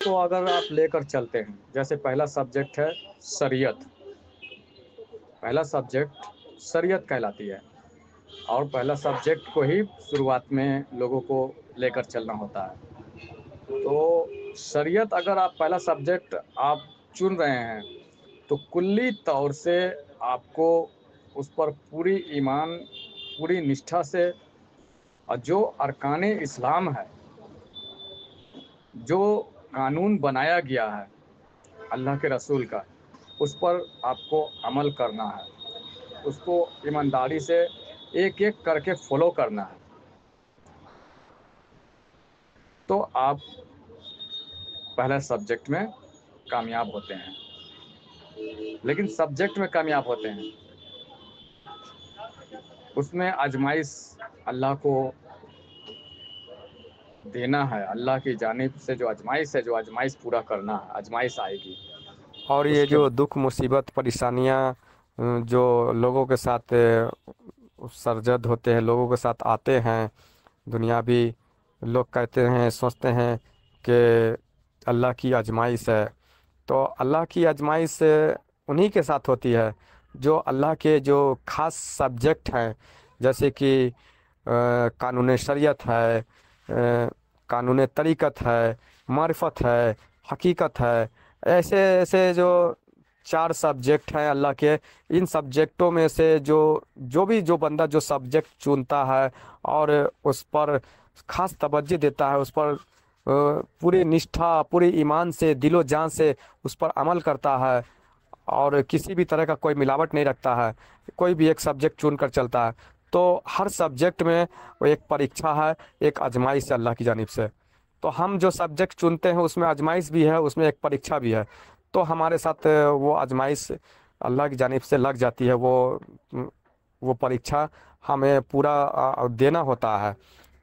کو اگر آپ لے کر چلتے ہیں، جیسے پہلا سبجیکٹ ہے شریعت، پہلا سبجیکٹ شریعت کہلاتی ہے، اور پہلا سبجیکٹ کو ہی شروعات میں لوگوں کو لے کر چلنا ہوتا ہے۔ تو شریعت اگر آپ پہلا سبجیکٹ آپ چن رہے ہیں تو کلی طور سے آپ کو اس پر پوری ایمان، پوری نشٹھا سے، اور جو ارکان اسلام ہے، جو قانون بنایا گیا ہے اللہ کے رسول کا، اس پر آپ کو عمل کرنا ہے، اس کو ایمانداری سے ایک ایک کر کے فالو کرنا ہے، تو آپ پہلے سبجیکٹ میں کامیاب ہوتے ہیں۔ لیکن سبجیکٹ میں کامیاب ہوتے ہیں، اس میں آزمائش اللہ کو دینا ہے، اللہ کی جانب سے جو آزمائش ہے، جو آزمائش پورا کرنا ہے، آزمائش آئے گی اور اس یہ کے جو دکھ مصیبت پریشانیاں جو لوگوں کے ساتھ سرزد ہوتے ہیں، لوگوں کے ساتھ آتے ہیں، دنیاوی لوگ کہتے ہیں، سوچتے ہیں کہ اللہ کی آزمائش ہے، تو اللہ کی آزمائش انہی کے ساتھ ہوتی ہے جو اللہ کے جو خاص سبجیکٹ ہیں، جیسے کہ قانون شریعت ہے، قانون طریقت ہے، معرفت ہے، حقیقت ہے، ایسے ایسے جو 4 سبجیکٹ ہیں اللہ کے، ان سبجیکٹوں میں سے جو بندہ جو سبجیکٹ چنتا ہے اور اس پر خاص توجہ دیتا ہے، اس پر پوری نشٹھا، پوری ایمان سے، دل و جان سے اس پر عمل کرتا ہے، اور کسی بھی طرح کا کوئی ملاوٹ نہیں رکھتا ہے، کوئی بھی ایک سبجیکٹ چن کر چلتا ہے، تو ہر سبجیکٹ میں وہ ایک پریکشا ہے، ایک آزمائش ہے اللہ کی جانب سے۔ تو ہم جو سبجیکٹ چنتے ہیں اس میں آزمائش بھی ہے، اس میں ایک پریکشا بھی ہے، تو ہمارے ساتھ وہ آزمائش اللہ کی جانب سے لگ جاتی ہے، وہ پریکشا ہمیں پورا دینا ہوتا ہے،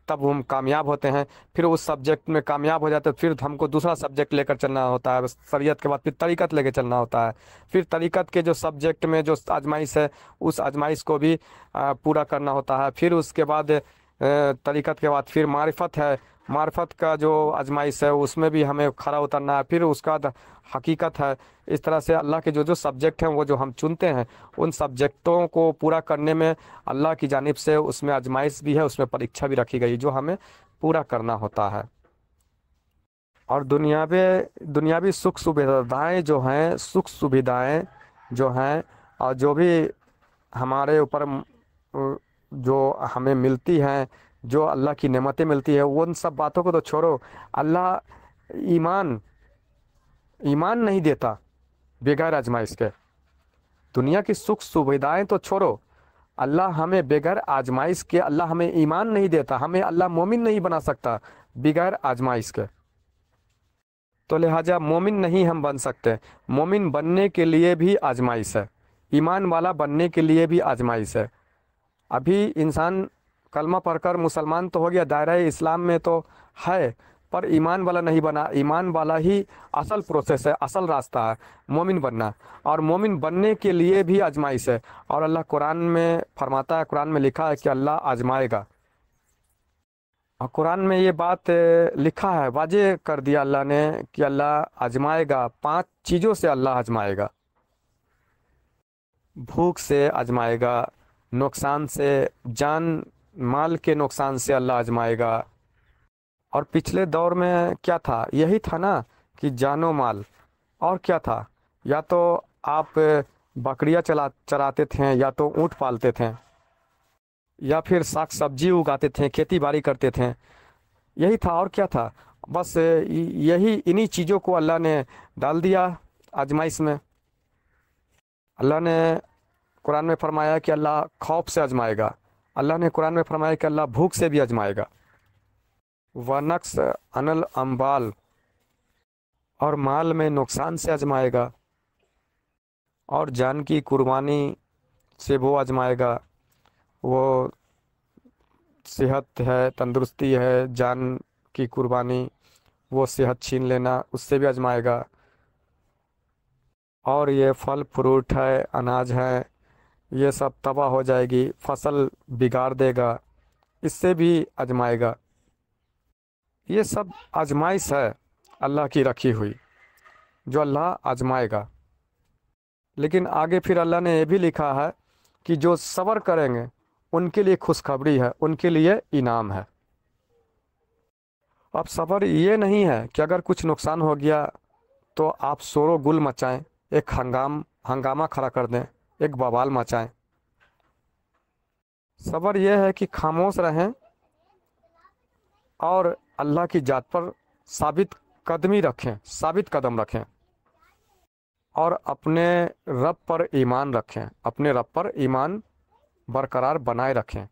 تب ہم کامیاب ہوتے ہیں۔ پھر اس سبجیکٹ میں کامیاب ہو جاتے ہیں، پھر ہم کو دوسرا سبجیکٹ لے کر چلنا ہوتا ہے، شریعت کے بعد پھر طریقت لے کے چلنا ہوتا ہے، پھر طریقت کے جو سبجیکٹ میں جو آزمائش ہے اس آزمائش کو بھی پورا کرنا ہوتا ہے، پھر اس کے بعد طریقت کے بعد پھر معرفت ہے، معرفت کا جو آزمائش ہے اس میں بھی ہمیں کھڑا اترنا ہے، پھر اس کا حقیقت ہے۔ اس طرح سے اللہ کے جو سبجیکٹ ہیں وہ جو ہم چنتے ہیں، ان سبجیکٹوں کو پورا کرنے میں اللہ کی جانب سے اس میں آزمائش بھی ہے، اس میں پریکشا بھی رکھی گئی جو ہمیں پورا کرنا ہوتا ہے۔ اور دنیاوی سکھ سویدھائیں جو ہیں، سکھ سویدھائیں جو ہیں، اور جو بھی ہمارے اوپر جو ہمیں ملتی ہیں، جو اللہ کی نعمتیں ملتی ہیں، ان سب باتوں کو تو چھوڑو، اللہ ایمان نہیں دیتا بغیر آزمائش کے۔ دنیا کی سکھ سویدھائیں تو چھوڑو، اللہ ہمیں بغیر آزمائش کے اللہ ہمیں ایمان نہیں دیتا، ہمیں اللہ مومن نہیں بنا سکتا بغیر آزمائش کے۔ تو لہٰذا مومن نہیں ہم بن سکتے، مومن بننے کے لیے بھی آزمائش ہے، ایمان والا بننے کے لیے بھی آزمائش ہے۔ ابھی انسان کلمہ پڑھ کر مسلمان تو ہو گیا، دائرہ اسلام میں تو ہے، پر ایمان والا نہیں بنا۔ ایمان والا ہی اصل پروسیس ہے، اصل راستہ ہے مومن بننا، اور مومن بننے کے لیے بھی آزمائش ہے۔ اور اللہ قرآن میں فرماتا ہے، قرآن میں لکھا ہے کہ اللہ آزمائے گا، اور قرآن میں یہ بات لکھا ہے، واضح کر دیا اللہ نے کہ اللہ آزمائے گا، 5 چیزوں سے اللہ آزمائے گا۔ بھوک سے آزمائے گا، نقصان سے، جان مال کے نقصان سے اللہ آزمائے گا۔ اور پچھلے دور میں کیا تھا؟ یہی تھا نا کہ جان و مال، اور کیا تھا؟ یا تو آپ بکریاں چراتے تھے، یا تو اونٹ پالتے تھے، یا پھر ساگ سبزی اگاتے تھے، کھیتی باڑی کرتے تھے، یہی تھا، اور کیا تھا؟ بس انہی چیزوں کو اللہ نے ڈال دیا آزمائش میں۔ اللہ نے قرآن میں فرمایا کہ اللہ خوف سے آزمائے گا، اللہ نے قرآن میں فرمایا کہ اللہ بھوک سے بھی آزمائے گا، وَنَقْصٍ مِنَ الْأَمْوَالِ، اور مال میں نقصان سے آزمائے گا، اور جان کی قربانی سے وہ آزمائے گا، وہ صحت ہے، تندرستی ہے، جان کی قربانی، وہ صحت چھین لینا، اس سے بھی آزمائے گا، اور یہ پھل فروٹ ہے، اناج ہے، یہ سب تباہ ہو جائے گی، فصل بگاڑ دے گا، اس سے بھی آزمائے گا۔ یہ سب آزمائش ہے اللہ کی رکھی ہوئی جو اللہ آزمائے گا۔ لیکن آگے پھر اللہ نے یہ بھی لکھا ہے کہ جو صبر کریں گے ان کے لیے خوشخبری ہے، ان کے لیے انعام ہے۔ اب صبر یہ نہیں ہے کہ اگر کچھ نقصان ہو گیا تو آپ شور و گل مچائیں، ایک ہنگامہ کھڑا کر دیں، ایک بوال مچائیں۔ صبر یہ ہے کہ خاموش رہیں اور اللہ کی ذات پر ثابت قدم رکھیں اور اپنے رب پر ایمان رکھیں، اپنے رب پر ایمان برقرار بنائے رکھیں،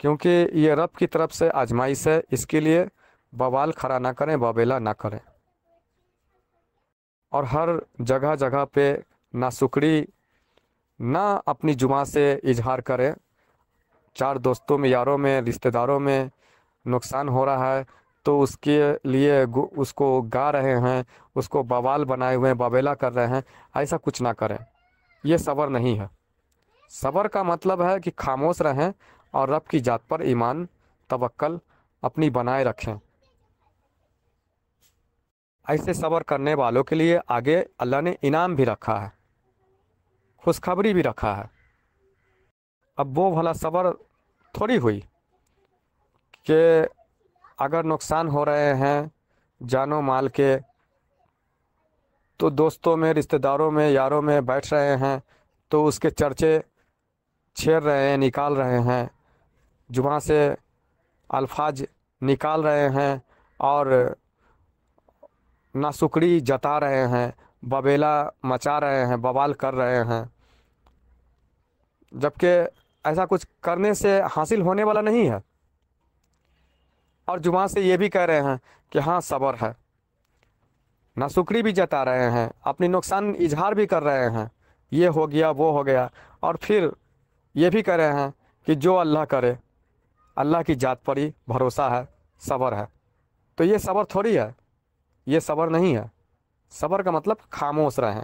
کیونکہ یہ رب کی طرف سے آزمائش ہے۔ اس کے لیے بوال کھڑا نہ کریں، بابیلا نہ کریں، اور ہر جگہ جگہ پہ ناشکری نہ اپنی زبان سے اظہار کریں۔ چار دوستوں میں، یاروں میں، رشتہ داروں میں نقصان ہو رہا ہے تو اس کے لیے اس کو گا رہے ہیں، اس کو بوال بنائے ہوئے ہیں، بابیلا کر رہے ہیں، ایسا کچھ نہ کریں۔ یہ صبر نہیں ہے۔ صبر کا مطلب ہے کہ خاموش رہیں اور رب کی ذات پر ایمان، توکل اپنی بنائے رکھیں۔ ایسے صبر کرنے والوں کے لیے آگے اللہ نے انعام بھی رکھا ہے، خوشخبری بھی رکھا ہے۔ اب وہ بھلا صبر تھوڑی ہوئی کہ اگر نقصان ہو رہے ہیں جان و مال کے تو دوستوں میں، رشتہ داروں میں، یاروں میں بیٹھ رہے ہیں تو اس کے چرچے چھیڑ رہے ہیں، نکال رہے ہیں، زبان سے الفاظ نکال رہے ہیں اور ناشکری جتا رہے ہیں، ببیلا مچا رہے ہیں، بوال کر رہے ہیں، جبکہ ایسا کچھ کرنے سے حاصل ہونے والا نہیں ہے، اور زبان سے یہ بھی کہہ رہے ہیں کہ ہاں صبر ہے، ناشکری بھی جتا رہے ہیں، اپنی نقصان اظہار بھی کر رہے ہیں، یہ ہو گیا وہ ہو گیا، اور پھر یہ بھی کہہ رہے ہیں کہ جو اللہ کرے، اللہ کی ذات پر ہی بھروسہ ہے، صبر ہے۔ تو یہ صبر تھوڑی ہے، یہ صبر نہیں ہے۔ صبر کا مطلب خاموش رہیں،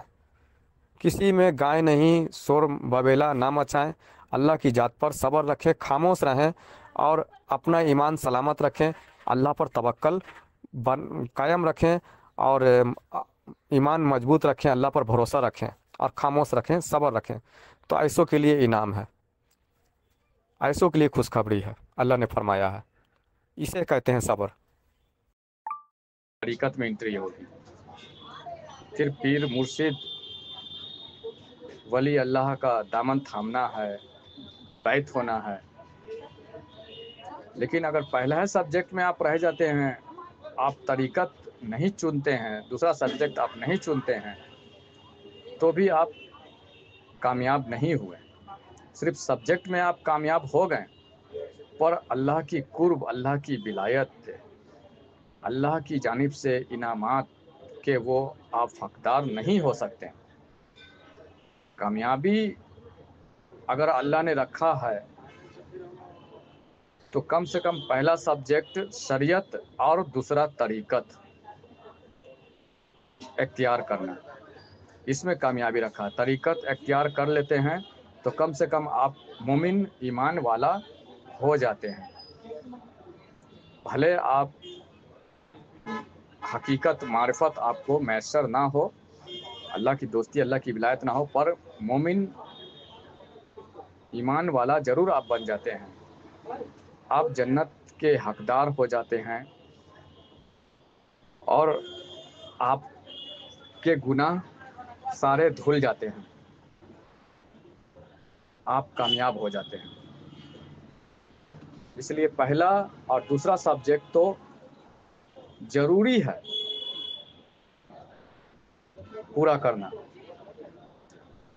کسی میں گائے نہیں، شور ببیلا نہ مچائیں، اللہ کی ذات پر صبر رکھیں، خاموش رہیں اور اپنا ایمان سلامت رکھیں، اللہ پر توکل قائم رکھیں اور ایمان مضبوط رکھیں، اللہ پر بھروسہ رکھیں اور خاموش رکھیں، صبر رکھیں۔ تو ایسوں کے لیے انعام ہے، ایسوں کے لیے خوشخبری ہے، اللہ نے فرمایا ہے، اسے کہتے ہیں صبر۔ طریقت میں انٹری ہوگی، پھر پیر مرشد ولی اللہ کا دامن تھامنا ہے، بیعت ہونا ہے۔ لیکن اگر پہلا سبجیکٹ میں آپ رہ جاتے ہیں، آپ طریقت نہیں چنتے ہیں، دوسرا سبجیکٹ آپ نہیں چنتے ہیں، تو بھی آپ کامیاب نہیں ہوئے۔ صرف سبجیکٹ میں آپ کامیاب ہو گئے، پر اللہ کی قرب، اللہ کی ولایت، اللہ کی جانب سے انعامات کے وہ آپ حقدار نہیں ہو سکتے۔ کامیابی اگر اللہ نے رکھا ہے تو کم سے کم پہلا سبجیکٹ شریعت اور دوسرا طریقت اختیار کرنا، اس میں کامیابی رکھا ہے۔ طریقت اختیار کر لیتے ہیں تو کم سے کم آپ مومن، ایمان والا ہو جاتے ہیں۔ بھلے آپ حقیقت، معرفت آپ کو میسر نہ ہو، اللہ کی دوستی، اللہ کی ولایت نہ ہو، پر مومن، ایمان والا ضرور آپ بن جاتے ہیں۔ آپ جنت کے حقدار ہو جاتے ہیں اور آپ کے گناہ سارے دھل جاتے ہیں، آپ کامیاب ہو جاتے ہیں۔ اس لیے پہلا اور دوسرا سبجیکٹ تو ضروری ہے پورا کرنا،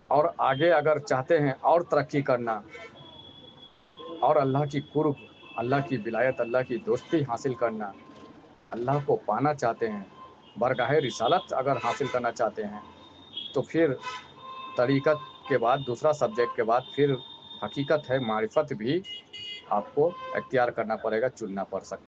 اور آگے اگر چاہتے ہیں اور ترقی کرنا اور اللہ کی قرب، اللہ کی ولایت، اللہ کی دوستی حاصل کرنا، اللہ کو پانا چاہتے ہیں، برگاہ رسالت اگر حاصل کرنا چاہتے ہیں، تو پھر طریقت کے بعد، دوسرا سبجیکٹ کے بعد پھر حقیقت ہے، معرفت بھی آپ کو اختیار کرنا پڑے گا، چننا پڑ سکتا ہے۔